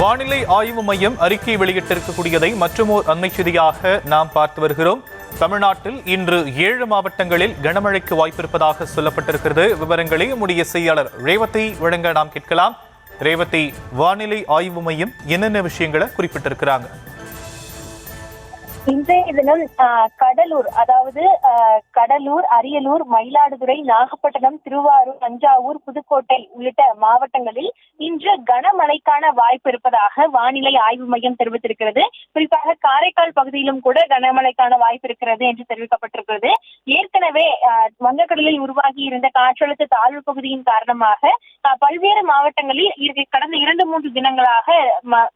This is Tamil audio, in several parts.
வானிலை ஆய்வு மையம் அறிக்கை வெளியிட்டிருக்கக்கூடியதை மற்றுமோர் அண்மை செய்தியாக நாம் பார்த்து வருகிறோம். தமிழ்நாட்டில் இன்று 7 மாவட்டங்களில் கனமழைக்கு வாய்ப்பிருப்பதாக சொல்லப்பட்டிருக்கிறது. விவரங்களை நம்முடைய செய்தியாளர் ரேவதி வழங்க நாம் கேட்கலாம். ரேவதி, வானிலை ஆய்வு மையம் என்னென்ன விஷயங்களை குறிப்பிட்டிருக்கிறாங்க? இன்றைய தினம் கடலூர், அதாவது கடலூர், அரியலூர், மயிலாடுதுறை, நாகப்பட்டினம், திருவாரூர், தஞ்சாவூர், புதுக்கோட்டை உள்ளிட்ட மாவட்டங்களில் இன்று கனமழைக்கான வாய்ப்பு இருப்பதாக வானிலை ஆய்வு மையம் தெரிவித்திருக்கிறது. குறிப்பாக காரைக்கால் பகுதியிலும் கூட கனமழைக்கான வாய்ப்பு இருக்கிறது என்று தெரிவிக்கப்பட்டிருக்கிறது. ஏற்கனவே வங்கக்கடலில் உருவாகி இருந்த காற்றழுத்த தாழ்வு பகுதியின் காரணமாக பல்வேறு மாவட்டங்களில் கடந்த 2-3 தினங்களாக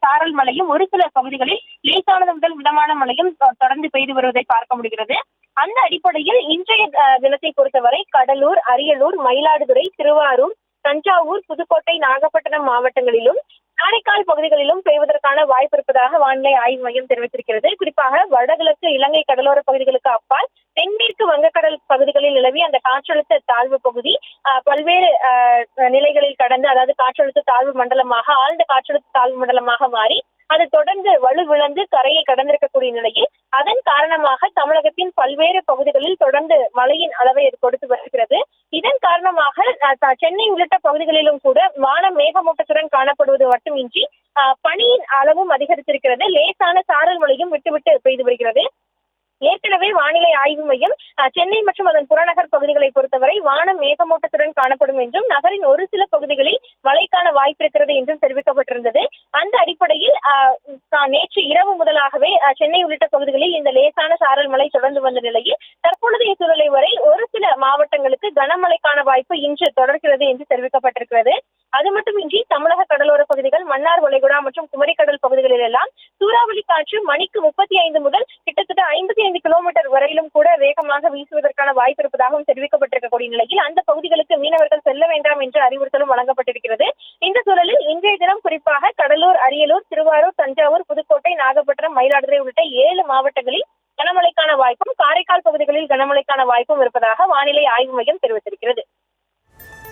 சாரல் மழையும், ஒரு சில பகுதிகளில் லேசானது முதல் மிதமான மழையும் தொடர்ந்து பெய்து வருவதை பார்க்க முடிகிறது. அந்த அடிப்படையில் இன்றைய தினத்தை பொறுத்தவரை கடலூர், அரியலூர், மயிலாடுதுறை, திருவாரூர், தஞ்சாவூர், புதுக்கோட்டை, நாகப்பட்டினம் மாவட்டங்களிலும் காரைக்கால் பகுதிகளிலும் பெய்வதற்கான வாய்ப்பு இருப்பதாக வானிலை ஆய்வு மையம் தெரிவித்திருக்கிறது. குறிப்பாக வடகிழக்கு இலங்கை கடலோர பகுதிகளுக்கு அப்பால் தென்மேற்கு வங்கக்கடல் பகுதிகளில் நிலவி அந்த காற்றழுத்த தாழ்வு பகுதி பல்வேறு நிலைகளில் கடந்து, அதாவது காற்றழுத்த தாழ்வு மண்டலமாக, ஆழ்ந்த காற்றழுத்த தாழ்வு மண்டலமாக மாறி அது தொடர்ந்து வலுவிழந்து கரையை கடந்திருக்கக்கூடிய நிலையில் அதன் காரணமாக தமிழகத்தின் பல்வேறு பகுதிகளில் தொடர்ந்து மழையின் அளவை கொடுத்து வருகிறது. இதன் காரணமாக சென்னை உள்ளிட்ட பகுதிகளிலும் கூட வானம் மேகமூட்டத்துடன் காணப்படுவது மட்டுமின்றி பனியின் அளவும் அதிகரித்திருக்கிறது. லேசான சாரல் மழையும் விட்டுவிட்டு பெய்து வருகிறது. ஏற்கனவே வானிலை ஆய்வு மையம் சென்னை மற்றும் அதன் புறநகர் பகுதிகளை பொறுத்தவரை வானம் மேகமூட்டத்துடன் காணப்படும் என்றும், நகரின் ஒரு சில பகுதிகளில் மழைக்கான வாய்ப்பு இருக்கிறது என்றும் தெரிவிக்கப்பட்டிருந்தது. அந்த அடிப்படையில் நேற்று இரவு முதலாகவே சென்னை உள்ளிட்ட பகுதிகளில் இந்த லேசான சாரல் மழை தொடர்ந்து வந்த நிலையில் தற்பொழுதைய சூழலை வரை ஒரு சில மாவட்டங்களுக்கு கனமழைக்கான வாய்ப்பு இன்று தொடர்கிறது என்று தெரிவிக்கப்பட்டிருக்கிறது. அது மட்டுமின்றி தமிழக கடலோர பகுதிகள், மன்னார் வளைகுடா மற்றும் குமரிக்கடல் பகுதிகளில் எல்லாம் சூறாவளி காற்று மணிக்கு 35 முதல் கிட்டத்தட்ட 55 கிலோமீட்டர் வரையிலும் கூட வேகமாக வீசுவதற்கான வாய்ப்பு இருப்பதாகவும் தெரிவிக்கப்பட்டிருக்கக்கூடிய நிலையில் அந்த பகுதிகளுக்கு மீனவர்கள் செல்ல வேண்டாம் என்ற அறிவுறுத்தலும் வழங்கப்பட்டிருக்கிறது. இந்த சூழலில் இன்றைய தினம் குறிப்பாக கடலூர், அரியலூர், திருவாரூர், தஞ்சாவூர், புதுக்கோட்டை, நாகப்பட்டினம், மயிலாடுதுறை உள்ளிட்ட 7 மாவட்டங்களில் கனமழைக்கான வாய்ப்பும், காரைக்கால் பகுதிகளில் கனமழைக்கான வாய்ப்பும் இருப்பதாக வானிலை ஆய்வு மையம் தெரிவித்திருக்கிறது.